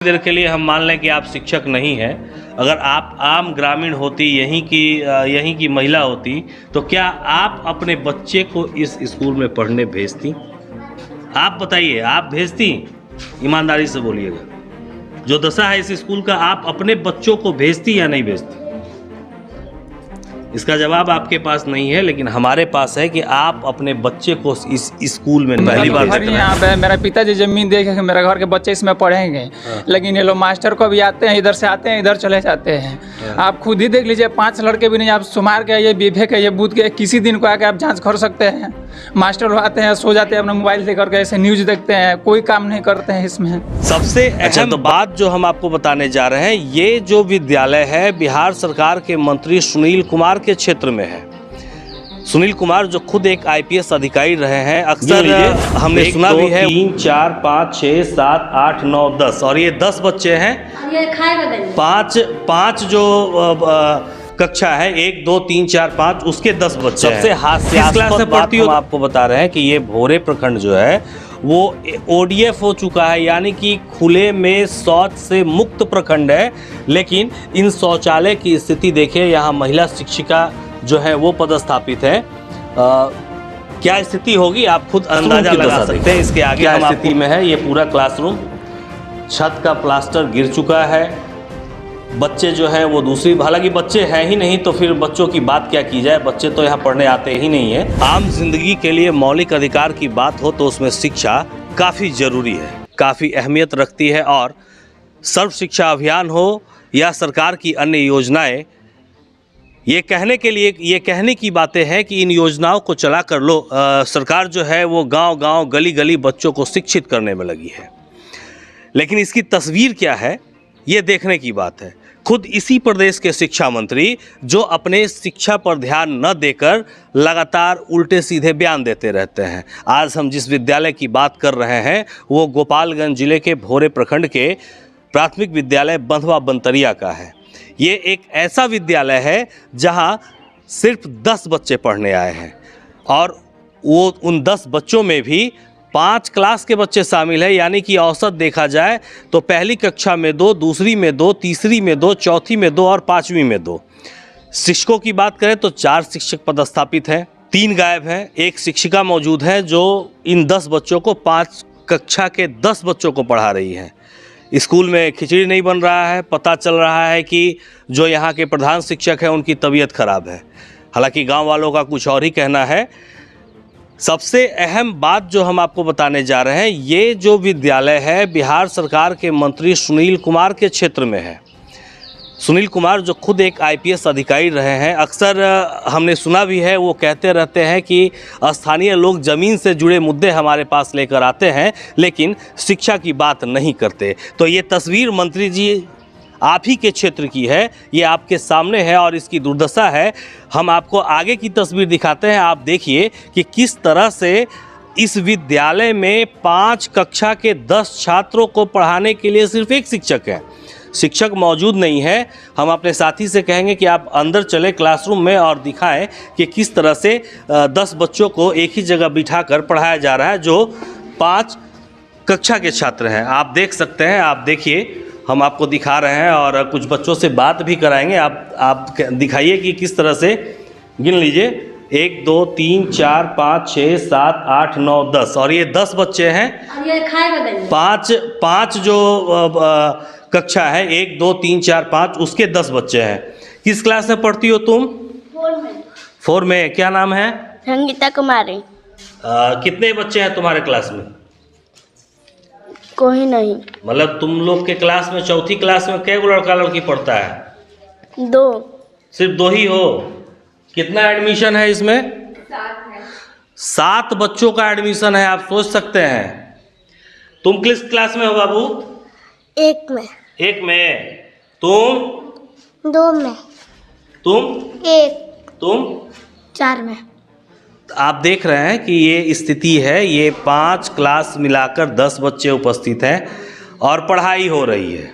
देर के लिए हम मान लें कि आप शिक्षक नहीं हैं, अगर आप आम ग्रामीण होती, यहीं की महिला होती, तो क्या आप अपने बच्चे को इस स्कूल में पढ़ने भेजती? आप बताइए, आप भेजती? ईमानदारी से बोलिएगा। जो दशा है इस स्कूल का, आप अपने बच्चों को भेजती या नहीं भेजती? इसका जवाब आपके पास नहीं है, लेकिन हमारे पास है कि आप अपने बच्चे को इस स्कूल में पहली बार घर यहाँ पे मेरा पिताजी जमीन देखे कि मेरे घर के बच्चे इसमें पढ़ेंगे, लेकिन ये लोग मास्टर को भी आते हैं, इधर से आते हैं, इधर चले जाते हैं। आप खुद ही देख लीजिए, 5 लड़के भी नहीं, आप सुमार के ये बीफे के ये बूथ के किसी दिन को आके आप जांच कर सकते हैं। मास्टर लोग आते हैं, सो जाते हैं, अपना मोबाइल लेकर के ऐसे न्यूज देखते हैं, कोई काम नहीं करते हैं इसमें। सबसे अहम बात जो हम आपको बताने जा रहे हैं, ये जो विद्यालय है बिहार सरकार के मंत्री सुनील कुमार के क्षेत्र में है। सुनील कुमार जो खुद एक आईपीएस अधिकारी रहे हैं, अक्सर हमने सुना भी है 3, 4, 5, 6, 7, 8, 9, 10 और ये 10 बच्चे हैं। पाँच जो कक्षा है, 1, 2, 3, 4, 5, उसके 10 बच्चे हैं। सबसे हास्यास्पद बात हम आपको बता रहे हैं कि ये भोरे प्रखंड जो है वो ओडीएफ हो चुका है, यानी कि खुले में शौच से मुक्त प्रखंड है। लेकिन इन शौचालय की स्थिति देखिए, यहाँ महिला शिक्षिका जो है वो पदस्थापित है। क्या स्थिति होगी आप खुद अंदाजा लगा सकते हैं। इसके आगे क्या स्थिति में है ये पूरा क्लासरूम, छत का प्लास्टर गिर चुका है। बच्चे जो है वो दूसरी, हालांकि बच्चे हैं ही नहीं तो फिर बच्चों की बात क्या की जाए, बच्चे तो यहाँ पढ़ने आते ही नहीं है। आम जिंदगी के लिए मौलिक अधिकार की बात हो तो उसमें शिक्षा काफ़ी ज़रूरी है, काफ़ी अहमियत रखती है। और सर्व शिक्षा अभियान हो या सरकार की अन्य योजनाएं, ये कहने की बातें हैं कि इन योजनाओं को चला कर लो। सरकार जो है वो गांव-गांव, गली-गली बच्चों को शिक्षित करने में लगी है, लेकिन इसकी तस्वीर क्या है ये देखने की बात है। खुद इसी प्रदेश के शिक्षा मंत्री जो अपने शिक्षा पर ध्यान न देकर लगातार उल्टे सीधे बयान देते रहते हैं। आज हम जिस विद्यालय की बात कर रहे हैं वो गोपालगंज जिले के भोरे प्रखंड के प्राथमिक विद्यालय बंधवा बंतरिया का है। ये एक ऐसा विद्यालय है जहां सिर्फ 10 बच्चे पढ़ने आए हैं, और वो उन 10 बच्चों में भी 5 क्लास के बच्चे शामिल है, यानी कि औसत देखा जाए तो पहली कक्षा में 2, दूसरी में 2, तीसरी में 2, चौथी में 2 और 5वीं में 2। शिक्षकों की बात करें तो 4 शिक्षक पदस्थापित हैं, 3 गायब हैं, 1 शिक्षिका मौजूद है जो इन 10 बच्चों को, 5 कक्षा के 10 बच्चों को पढ़ा रही है। स्कूल में खिचड़ी नहीं बन रहा है। पता चल रहा है कि जो यहाँ के प्रधान शिक्षक हैं उनकी तबीयत खराब है, हालांकि गाँव वालों का कुछ और ही कहना है। सबसे अहम बात जो हम आपको बताने जा रहे हैं, ये जो विद्यालय है बिहार सरकार के मंत्री सुनील कुमार के क्षेत्र में है। सुनील कुमार जो खुद एक आईपीएस अधिकारी रहे हैं, अक्सर हमने सुना भी है, वो कहते रहते हैं कि स्थानीय लोग ज़मीन से जुड़े मुद्दे हमारे पास लेकर आते हैं लेकिन शिक्षा की बात नहीं करते। तो ये तस्वीर मंत्री जी आप ही के क्षेत्र की है, ये आपके सामने है और इसकी दुर्दशा है। हम आपको आगे की तस्वीर दिखाते हैं। आप देखिए कि किस तरह से इस विद्यालय में 5 कक्षा के 10 छात्रों को पढ़ाने के लिए सिर्फ 1 शिक्षक है। शिक्षक मौजूद नहीं है। हम अपने साथी से कहेंगे कि आप अंदर चले क्लासरूम में और दिखाएं कि किस तरह से 10 बच्चों को एक ही जगह बिठाकर पढ़ाया जा रहा है जो 5 कक्षा के छात्र हैं। आप देख सकते हैं, आप देखिए, हम आपको दिखा रहे हैं और कुछ बच्चों से बात भी कराएंगे। आप दिखाइए कि किस तरह से, गिन लीजिए, 1, 2, 3, 4, 5, 6, 7, 8, 9, 10 और ये 10 बच्चे हैं। 5 जो कक्षा है, 1, 2, 3, 4, 5, उसके 10 बच्चे हैं। किस क्लास में पढ़ती हो तुम? 4 में। क्या नाम है? संगीता कुमारी। कितने बच्चे हैं तुम्हारे क्लास में? कोई नहीं। मतलब तुम लोग के क्लास में, चौथी क्लास में कै गो लड़का लड़की पढ़ता है? 2। सिर्फ 2 ही हो? कितना एडमिशन है इसमें? 7 बच्चों का एडमिशन है। आप सोच सकते हैं। तुम किस क्लास में हो बाबू? 1 में। 1 में। तुम? 2 में। तुम? 1। तुम? 4 में। आप देख रहे हैं कि ये स्थिति है। ये 5 क्लास मिलाकर 10 बच्चे उपस्थित हैं और पढ़ाई हो रही है।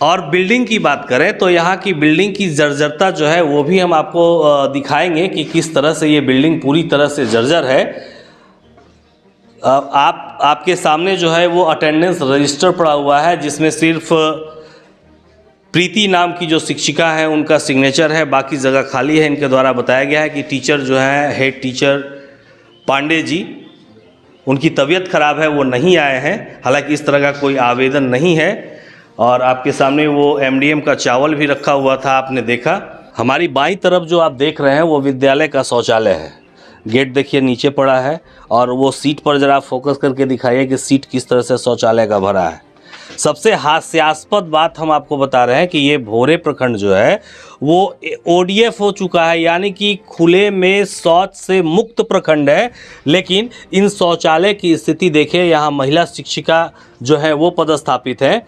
और बिल्डिंग की बात करें तो यहाँ की बिल्डिंग की जर्जरता जो है वो भी हम आपको दिखाएंगे कि किस तरह से ये बिल्डिंग पूरी तरह से जर्जर है। आपके सामने जो है वो अटेंडेंस रजिस्टर पड़ा हुआ है, जिसमें सिर्फ प्रीति नाम की जो शिक्षिका है उनका सिग्नेचर है, बाकी जगह खाली है। इनके द्वारा बताया गया है कि टीचर जो है हेड टीचर पांडे जी, उनकी तबीयत खराब है, वो नहीं आए हैं। हालांकि इस तरह का कोई आवेदन नहीं है। और आपके सामने वो एमडीएम का चावल भी रखा हुआ था, आपने देखा। हमारी बाईं तरफ जो आप देख रहे हैं वो विद्यालय का शौचालय है। गेट देखिए नीचे पड़ा है, और वो सीट पर ज़रा फोकस करके दिखाइए कि सीट किस तरह से शौचालय का भरा है। सबसे हास्यास्पद बात हम आपको बता रहे हैं कि ये भोरे प्रखंड जो है वो ओडीएफ हो चुका है, यानी कि खुले में शौच से मुक्त प्रखंड है। लेकिन इन शौचालय की स्थिति देखिए, यहाँ महिला शिक्षिका जो है वो पदस्थापित है।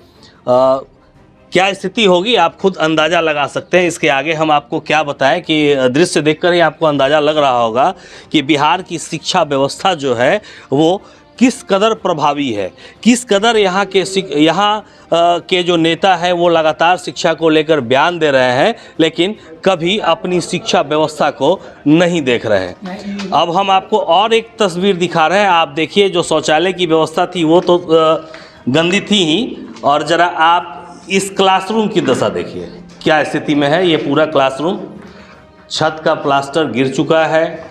क्या स्थिति होगी आप खुद अंदाज़ा लगा सकते हैं। इसके आगे हम आपको क्या बताएं कि दृश्य देखकर ही आपको अंदाज़ा लग रहा होगा कि बिहार की शिक्षा व्यवस्था जो है वो किस कदर प्रभावी है, किस कदर यहाँ के जो नेता है वो लगातार शिक्षा को लेकर बयान दे रहे हैं, लेकिन कभी अपनी शिक्षा व्यवस्था को नहीं देख रहे हैं। अब हम आपको और एक तस्वीर दिखा रहे हैं। आप देखिए, जो शौचालय की व्यवस्था थी वो तो गंदी थी ही, और ज़रा आप इस क्लासरूम की दशा देखिए क्या स्थिति में है। ये पूरा क्लासरूम, छत का प्लास्टर गिर चुका है।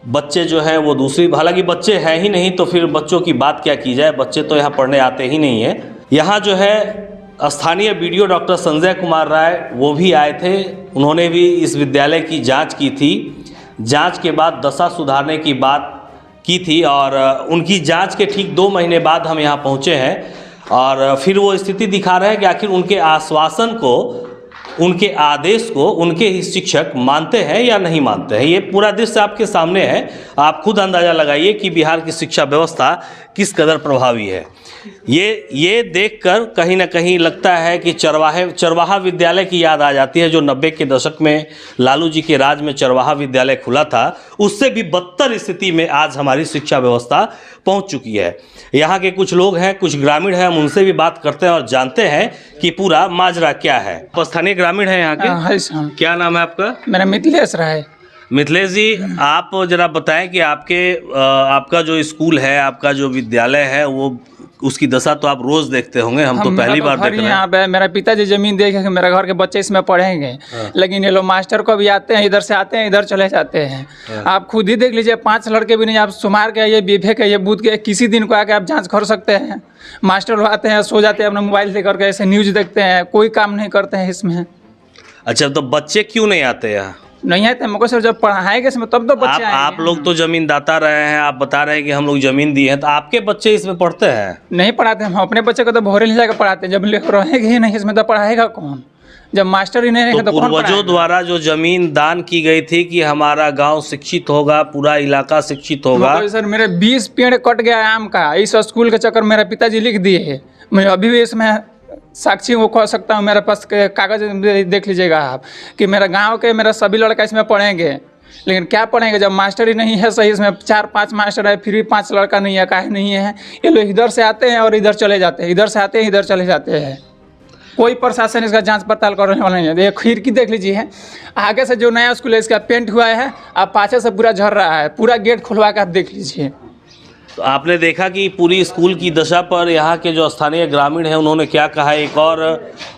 बच्चे जो हैं वो दूसरी, हालांकि बच्चे हैं ही नहीं तो फिर बच्चों की बात क्या की जाए, बच्चे तो यहाँ पढ़ने आते ही नहीं हैं। यहाँ जो है स्थानीय बीडीओ डॉक्टर संजय कुमार राय वो भी आए थे, उन्होंने भी इस विद्यालय की जांच की थी। जांच के बाद दशा सुधारने की बात की थी, और उनकी जांच के ठीक 2 महीने बाद हम यहाँ पहुँचे हैं। और फिर वो स्थिति दिखा रहे हैं कि आखिर उनके आश्वासन को, उनके आदेश को उनके ही शिक्षक मानते हैं या नहीं मानते हैं। ये पूरा दृश्य आपके सामने है, आप खुद अंदाज़ा लगाइए कि बिहार की शिक्षा व्यवस्था किस कदर प्रभावी है। ये देखकर कहीं ना कहीं लगता है कि चरवाहा विद्यालय की याद आ जाती है, जो 90 के दशक में लालू जी के राज में चरवाहा विद्यालय खुला था। उससे भी बदतर स्थिति में आज हमारी शिक्षा व्यवस्था पहुंच चुकी है। यहाँ के कुछ लोग हैं, कुछ ग्रामीण हैं, हम उनसे भी बात करते हैं और जानते हैं कि पूरा माजरा क्या है। स्थानीय ग्रामीण है यहाँ के, क्या नाम है आपका? मेरा मिथिलेश राय। मिथिलेश जी, आप जरा बताएं कि आपका जो स्कूल है, आपका जो विद्यालय है, वो उसकी दशा तो आप रोज देखते होंगे, हम तो पहली बार देख रहे हैं। यहाँ पे मेरा पिताजी जमीन देखे कि मेरे घर के बच्चे इसमें पढ़ेंगे, लेकिन ये लोग मास्टर को भी आते हैं, इधर से आते हैं, इधर चले जाते हैं। आप खुद ही देख लीजिए, 5 लड़के भी नहीं, आप सुमार के आइए, बीफे के आइए, बूथ के किसी दिन को आके आप जांच कर सकते हैं। मास्टर लोग आते हैं, सो जाते हैं, अपना मोबाइल लेकर के ऐसे न्यूज देखते हैं, कोई काम नहीं करते हैं इसमें। अच्छा, तो बच्चे क्यों नहीं आते यहाँ? नहीं आते हमको सर, जब पढ़ाएंगे इसमें तब तो बच्चे आएंगे। आप लोग तो जमीन दाता रहे हैं, आप बता रहे हैं कि हम लोग जमीन दिए हैं, तो आपके बच्चे इसमें पढ़ते हैं? नहीं पढ़ाते, हम अपने बच्चे को तो भोरे ले जाकर पढ़ाते हैं। जब रहेंगे ही नहीं इसमें तो पढ़ाएगा कौन, जब मास्टर ही नहीं रहेगा तो कौन? पूर्वजों द्वारा जो जमीन दान की गई थी कि हमारा गांव शिक्षित होगा, पूरा इलाका शिक्षित होगा। सर मेरे 20 पेड़ कट गया आम का, इस स्कूल के चक्कर मेरा पिताजी लिख दिए है। मैं अभी भी इसमें साक्षी वो कह सकता हूँ, मेरे पास कागज देख लीजिएगा आप, कि मेरा गांव के मेरा सभी लड़का इसमें पढ़ेंगे। लेकिन क्या पढ़ेंगे जब मास्टर ही नहीं है सही, इसमें 4-5 मास्टर है, फिर भी 5 लड़का नहीं है, काहे नहीं है? ये लोग इधर से आते हैं और इधर चले जाते हैं, इधर से आते हैं, इधर चले जाते हैं। कोई प्रशासन इसका जांच पड़ताल करने वाला नहीं है। ये खिड़की देख लीजिए, आगे से जो नया स्कूल है इसका पेंट हुआ है, अब पाछे से पूरा झड़ रहा है। पूरा गेट खुलवा कर आप देख लीजिए। तो आपने देखा कि पूरी स्कूल की दशा पर यहाँ के जो स्थानीय ग्रामीण हैं उन्होंने क्या कहा। एक और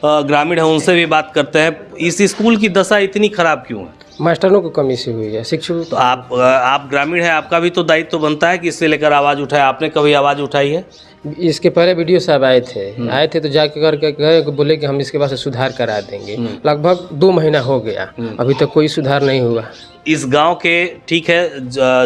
ग्रामीण है, उनसे भी बात करते हैं। इस स्कूल की दशा इतनी खराब क्यों है? मास्टरों को कमी से हुई है, शिक्षकों। तो आप ग्रामीण हैं, आपका भी तो दायित्व बनता है कि इससे लेकर आवाज़ उठाए। आपने कभी आवाज़ उठाई है? इसके पहले वीडियो साहब आए थे तो जाके करके गए, बोले कि हम इसके पास सुधार करा देंगे। लगभग 2 महीना हो गया, अभी तक कोई सुधार नहीं हुआ। इस गांव के, ठीक है,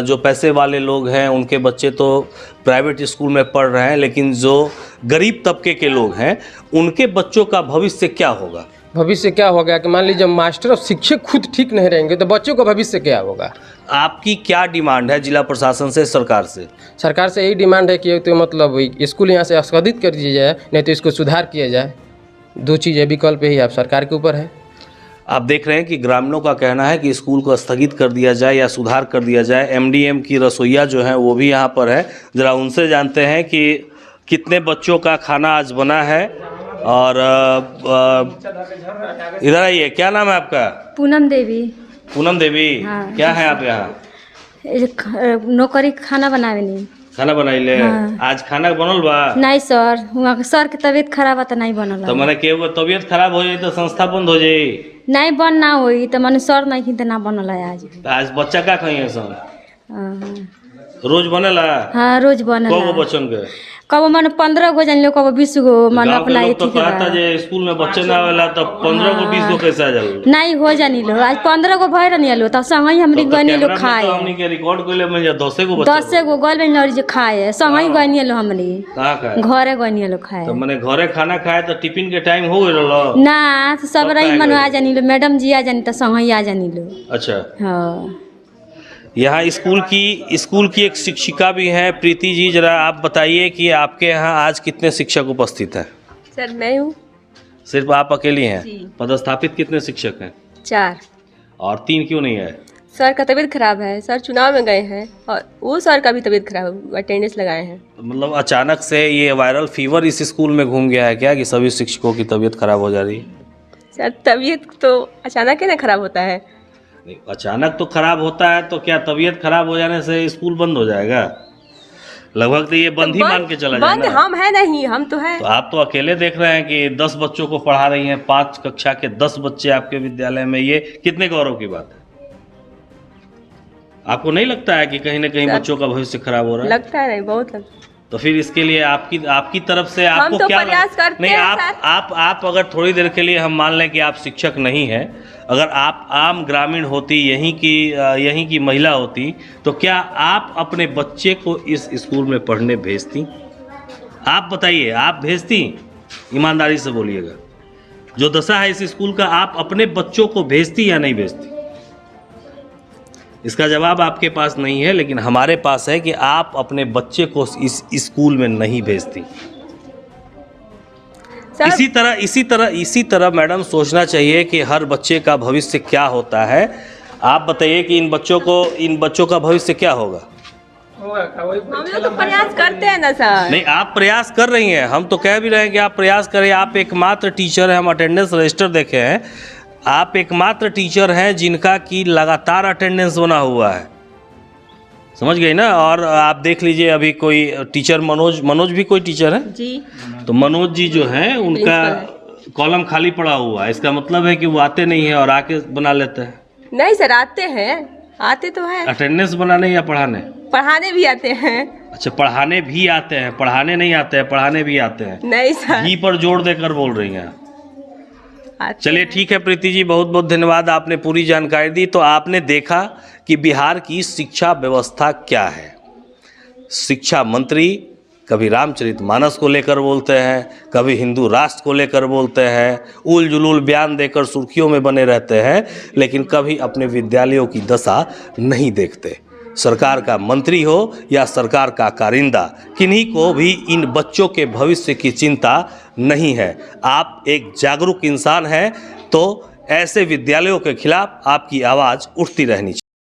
जो पैसे वाले लोग हैं उनके बच्चे तो प्राइवेट स्कूल में पढ़ रहे हैं, लेकिन जो गरीब तबके के लोग हैं उनके बच्चों का भविष्य क्या होगा? भविष्य क्या होगा कि मान लीजिए जब मास्टर और शिक्षक खुद ठीक नहीं रहेंगे तो बच्चों का भविष्य क्या होगा? आपकी क्या डिमांड है जिला प्रशासन से, सरकार से? सरकार से यही डिमांड है कि तो मतलब स्कूल यहाँ से स्थगित कर दिया जाए, नहीं तो इसको सुधार किया जाए। 2 चीज़ें विकल्प ही आप सरकार के ऊपर है। आप देख रहे हैं कि ग्रामीणों का कहना है कि स्कूल को स्थगित कर दिया जाए या सुधार कर दिया जाए। एमडीएम की रसोइया जो है वो भी यहाँ पर है, ज़रा उनसे जानते हैं कि कितने बच्चों का खाना आज बना है। और इधर आइए, क्या नाम है आपका? पूनम देवी। पूनम देवी, हाँ। क्या है आप यहाँ? नौकरी खाना बनावे नहीं। खाना बनाइले आज खाना बनल बा नहीं सर वहाँ के सर के तबीयत खराब है तो नहीं बनल तो मैंने केहू के तबीयत खराब हो जाए तो संस्था बंद हो जाए नहीं बन ना हुई तो मैंने सर नहीं तो ना बनल है आज। तो आज बच्चा का कहीं सन हाँ। रोज बनेला हाँ रोज बनल कौ गो बच्चन के कबो मन 15 गो जान लो कबो 20 गो मन गाँव के अपना लोग तो कहता जे स्कूल में बच्चे ना आवेला तो 15 गो 20 गो कैसे आ जाला नहीं हो जानी लो आज 15 गो भर नहीं लो तब संगई हमरी गनी लो खाए हमनी के रिकॉर्ड कइले में 10 गो बच्चा 10 गो गोल में लड़ी जे खाए संगई गनी लो हमरी कहां खाए घरे गनी लो खाए तो मैंने घरे खाना खाए तो टिफिन के टाइम हो गइल लो ना तो सब रही मन आ जानी लो मैडम जी आ जानी तो संगई आ जानी लो। अच्छा हाँ यहाँ स्कूल की एक शिक्षिका भी हैं प्रीति जी, जरा आप बताइए कि आपके यहाँ आज कितने शिक्षक उपस्थित हैं? सर मैं हूँ। सिर्फ आप अकेली हैं? जी। पदस्थापित कितने शिक्षक हैं? 4। और 3 क्यों नहीं है? सर का तबीयत खराब है, सर चुनाव में गए हैं और वो सर का भी तबीयत खराब है, अटेंडेंस लगाए हैं। मतलब अचानक से ये वायरल फीवर इस स्कूल में घूम गया है क्या कि सभी शिक्षकों की तबीयत खराब हो जा रही है? सर तबीयत तो अचानक ही ना खराब होता है। नहीं, अचानक तो खराब होता है तो क्या तबीयत खराब हो जाने से स्कूल बंद हो जाएगा? लगभग तो ये बंद ही मान के चला बंद जाएगा। हम है नहीं, हम तो है। तो आप तो अकेले देख रहे हैं कि 10 बच्चों को पढ़ा रही हैं, 5 कक्षा के 10 बच्चे आपके विद्यालय में, ये कितने गौरव की बात है। आपको नहीं लगता है कि कहीं ना कहीं बच्चों का भविष्य खराब हो रहा है? लगता है नहीं, बहुत लगता है। तो फिर इसके लिए आपकी तरफ से आपको हम तो क्या प्रयास करते नहीं हैं आप अगर थोड़ी देर के लिए हम मान लें कि आप शिक्षक नहीं हैं, अगर आप आम ग्रामीण होती, यहीं की महिला होती, तो क्या आप अपने बच्चे को इस स्कूल में पढ़ने भेजती? आप बताइए, आप भेजती? ईमानदारी से बोलिएगा, जो दशा है इस स्कूल का, आप अपने बच्चों को भेजती या नहीं भेजती? इसका जवाब आपके पास नहीं है, लेकिन हमारे पास है कि आप अपने बच्चे को इस स्कूल में नहीं भेजती। इसी तरह मैडम सोचना चाहिए कि हर बच्चे का भविष्य क्या होता है। आप बताइए कि इन बच्चों का भविष्य क्या होगा? हम लोग तो प्रयास करते हैं ना सर। नहीं, आप प्रयास कर रही हैं, हम तो कह भी रहे हैं कि आप प्रयास करें। आप एकमात्र टीचर हैं, हम अटेंडेंस रजिस्टर देखे हैं, आप एकमात्र टीचर हैं जिनका की लगातार अटेंडेंस बना हुआ है, समझ गई ना। और आप देख लीजिए अभी कोई टीचर मनोज भी कोई टीचर है जी, तो मनोज जी जो हैं उनका कॉलम खाली पड़ा हुआ है, इसका मतलब है कि वो आते नहीं है और आके बना लेते हैं। नहीं सर आते हैं, आते तो हैं। अटेंडेंस बनाने या पढ़ाने? पढ़ाने भी आते हैं। अच्छा, पढ़ाने भी आते हैं, पढ़ाने नहीं आते हैं, पढ़ाने भी आते हैं। नहीं सर, घी पर जोर देकर बोल रही हैं। चलिए ठीक है प्रीति जी, बहुत बहुत धन्यवाद, आपने पूरी जानकारी दी। तो आपने देखा कि बिहार की शिक्षा व्यवस्था क्या है। शिक्षा मंत्री कभी रामचरितमानस को लेकर बोलते हैं, कभी हिंदू राष्ट्र को लेकर बोलते हैं, उल जुलूल बयान देकर सुर्खियों में बने रहते हैं, लेकिन कभी अपने विद्यालयों की दशा नहीं देखते। सरकार का मंत्री हो या सरकार का कारिंदा, किन्हीं को भी इन बच्चों के भविष्य की चिंता नहीं है। आप एक जागरूक इंसान हैं, तो ऐसे विद्यालयों के खिलाफ आपकी आवाज़ उठती रहनी चाहिए।